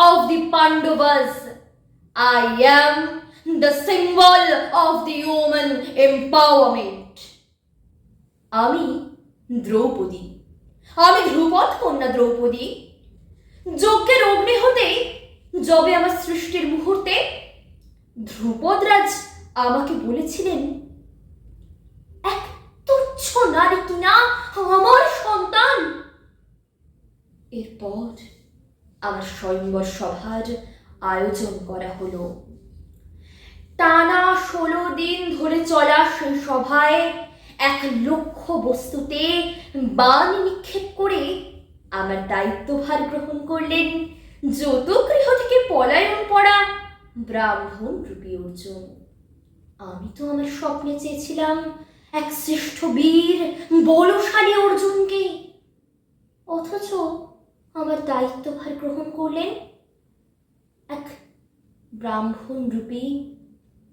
of the Pandavas. I am the symbol of the human empowerment. আমি দ্রৌপদী, আমি ধ্রুপদ কন্যা দ্রৌপদী। যজ্ঞের অগ্নি হতে যবে আমার সৃষ্টির মুহূর্তে ধ্রুপদরাজ আমাকে বলেছিলেন, এক তুচ্ছ নারী কিনা আমার সন্তান। এরপর আমার স্বয়ংবর সভার আয়োজন করা হলো। টানা 16 দিন ধরে চলা সেই সভায় 1 লক্ষ বস্তুতে বাণ নিক্ষেপ করে আমার দায়িত্বভার গ্রহণ করলেন যতগৃহ থেকে পলায়ন পড়া ব্রাহ্মণ রূপী অর্জুন। আমি তো আমার স্বপ্নে চেয়েছিলাম এক শ্রেষ্ঠ বীর বলশালী অর্জুনকে, অথচ আমার দায়িত্বভার গ্রহণ করলেন এক ব্রাহ্মণ রূপী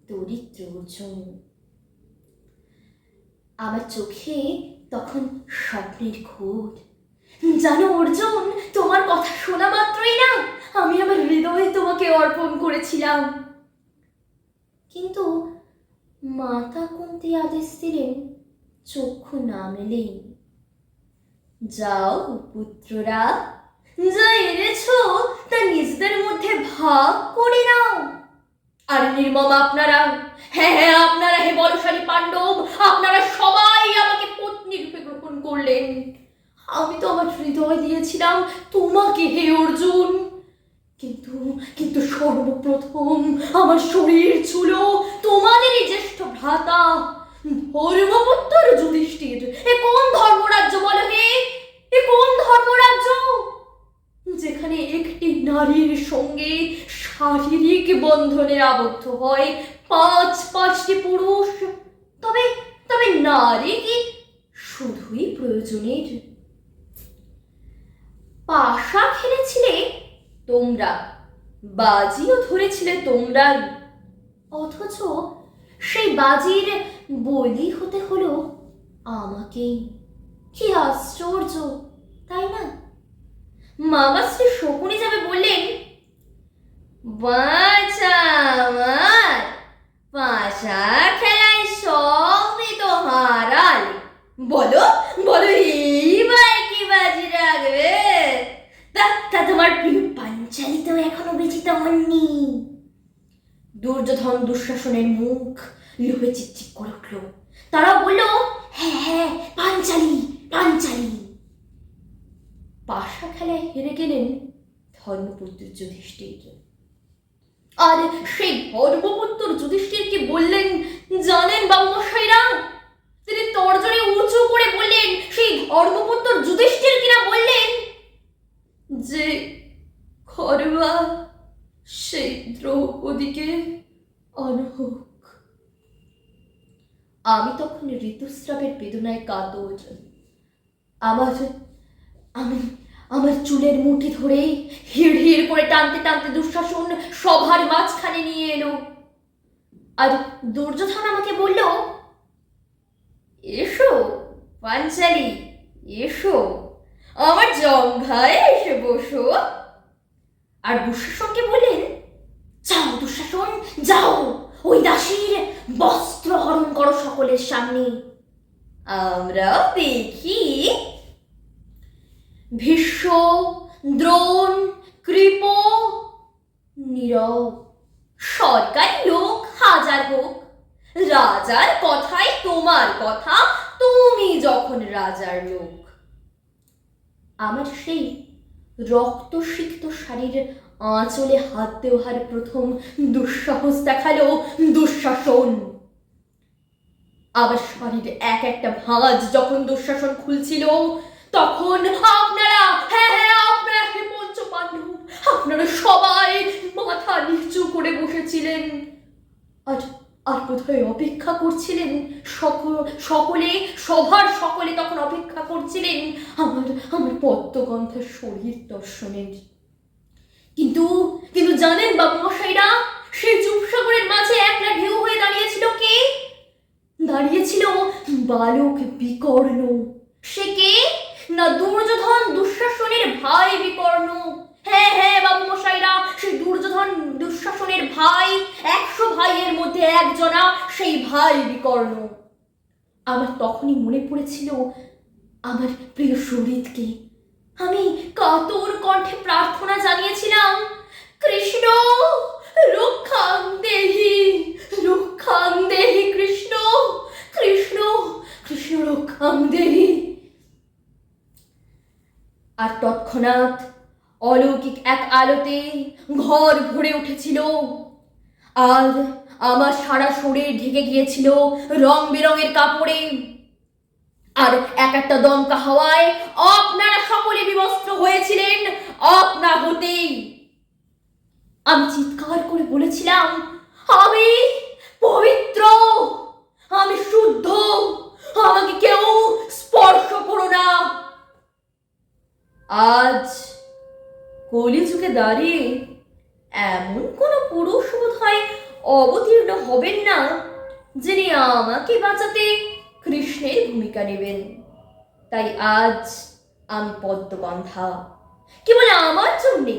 দরিদ্র অর্জুন। আমার চোখে তখন স্বপ্নের ঘোর। জানো অর্জুন, তোমার কথা শোনা মাত্রই না আমি আমার হৃদয়ে তোমাকে অর্পণ করেছিলাম। কিন্তু মাতা কুন্তি আদেশ দিলেন চক্ষু না মেলেই, যাও পুত্ররা, যা এনেছ তা নিজেদের মধ্যে ভাগ করে নাও। আর নির্মম আপনারা, হ্যাঁ আপনারা, হে বলশালী পাণ্ডব, আপনারা সবাই আমাকে পত্নী রূপে গ্রহণ করলেন। আমি তো আমার হৃদয় দিয়েছিলাম তোমাকে হে অর্জুন, কিন্তু সর্বপ্রথম আমার শরীর ছিল তোমাদেরই জ্যেষ্ঠ ভ্রাতা ধর্মপুত্র যুধিষ্ঠির। এ কোন ধর্মরাজ্য বলো হে, এ কোন ধর্মরাজ্য যেখানে একটি নারীর সঙ্গে শারীরিক বন্ধনে আবদ্ধ হয় 5টি পুরুষ? তবে নারী কি শুধুই প্রয়োজনের? পাশা খেলেছিলে তোমরা, বাজিও ধরেছিলে তোমরাই, অথচ সেই বাজির বলি হতে হলো আমাকেই। কি আশ্চর্য, তাই না? মামা শ্রী শকুনি যাবে বললেন, বাছা আমার, পাশা খেলায় সবই তো হারালে, বলো বলো এইবার কি বাজি রাখবে? তা তোমার প্রিয় পাঞ্চালী তো এখনো বেঁচে হননি। দুর্যোধন দুঃশাসনের মুখ লোহে চিকচিক করে উঠল। তারা বলল, হ্যাঁ পাঞ্চালী পাঞ্চালী। পাশা খেলায় হেরে গেলেন ধর্মপুত্র যুধিষ্ঠির। আর সেই ধর্মপুত্র যুধিষ্ঠির কি বললেন জানেন বাবুমশাইরা? তিনি তর্জনী উঁচু করে বললেন, সেই ধর্মপুত্র যুধিষ্ঠির কিনা বললেন যে খরবা সেই দ্রৌপদীকে অনহক। আমি তখন ঋতুস্রাবের বেদনায় কাতর। আমার চুলের মুঠি ধরে হিড় হিড় করে টানতে টানতে দুঃশাসন সভার মাঝখানে নিয়ে এলো। আর দুর্যোধন আমাকে বলল, এসো পাঞ্চালী, এসো আমার জঙ্ঘায় এসে বসো। আর দুঃশাসনকে বললেন, যাও দুঃশাসন যাও, ওই দাসীর বস্ত্র হরণ করো সকলের সামনে, আমরাও দেখি। ভীষ্ম, দ্রোণ, কৃপ নীরব। সরকারি লোক হাজার হোক, রাজার কথাই তোমার কথা, তুমি যখন রাজার লোক। আমার সেই রক্তসিক্ত শাড়ির আঁচলে হাত দেওয়ার প্রথম দুঃসাহস দেখালো দুঃশাসন। আবার শাড়ির একটা ভাঁজ যখন দুঃশাসন খুলছিল, তখন আপনারা, হ্যাঁ আপনারা হে পঞ্চ পাণ্ডব, আপনারা সবাই মাথা নিচু করে বসেছিলেন আর বোধহয় অপেক্ষা করছিলেন, সকলে সভার সকলে তখন অপেক্ষা করছিলেন আমার পদ্মগন্ধার শরীর দর্শনের। কিন্তু জানেন বাবুমশাইরা, সেই চুপসাগরের মাঝে একলা ঢেউ হয়ে দাঁড়িয়েছিল কে? দাঁড়িয়েছিল বালক বিকর্ণ। সে কে? না দুর্যোধন দুঃশাসনের ভাই বিকর্ণ। হ্যাঁ হ্যাঁ বাবু মশাইরা, সেই দুর্যোধন দুঃশাসনের ভাই, 100 ভাইয়ের মধ্যে একজনা সেই ভাই বিকর্ণ। আমার তখনই মনে পড়েছিল আমার প্রিয় সুহৃদকে। আমি কাতর কণ্ঠে প্রার্থনা জানিয়েছিলাম, কৃষ্ণ রক্ষাং দেহি, রক্ষাং দেহি কৃষ্ণ, কৃষ্ণ কৃষ্ণ রক্ষাং দেহি। আর তৎক্ষণাৎ অলৌকিক এক আলোতে ঘর ভরে উঠেছিল, আর আমার সারা শরীর ঢেকে গিয়েছিল রং বেরঙের কাপড়ে। আর এক একটা দমকা হাওয়ায় আপনারা সকলে বিবস্ত্র হয়েছিলেন আপনা হতেই। আমি চিৎকার করে বলেছিলাম, আমি পবিত্র, আমি শুদ্ধ, আমাকে কেউ স্পর্শ করো না। আজ কলিযুগে দাঁড়িয়ে এমন কোনো পুরুষ বোধহয় অবতীর্ণ হবেন না যিনি আমাকে বাঁচাতে কৃষ্ণের ভূমিকা নেবেন। তাই আজ আমি পদ্মবন্ধা, কেবল আমার জন্যে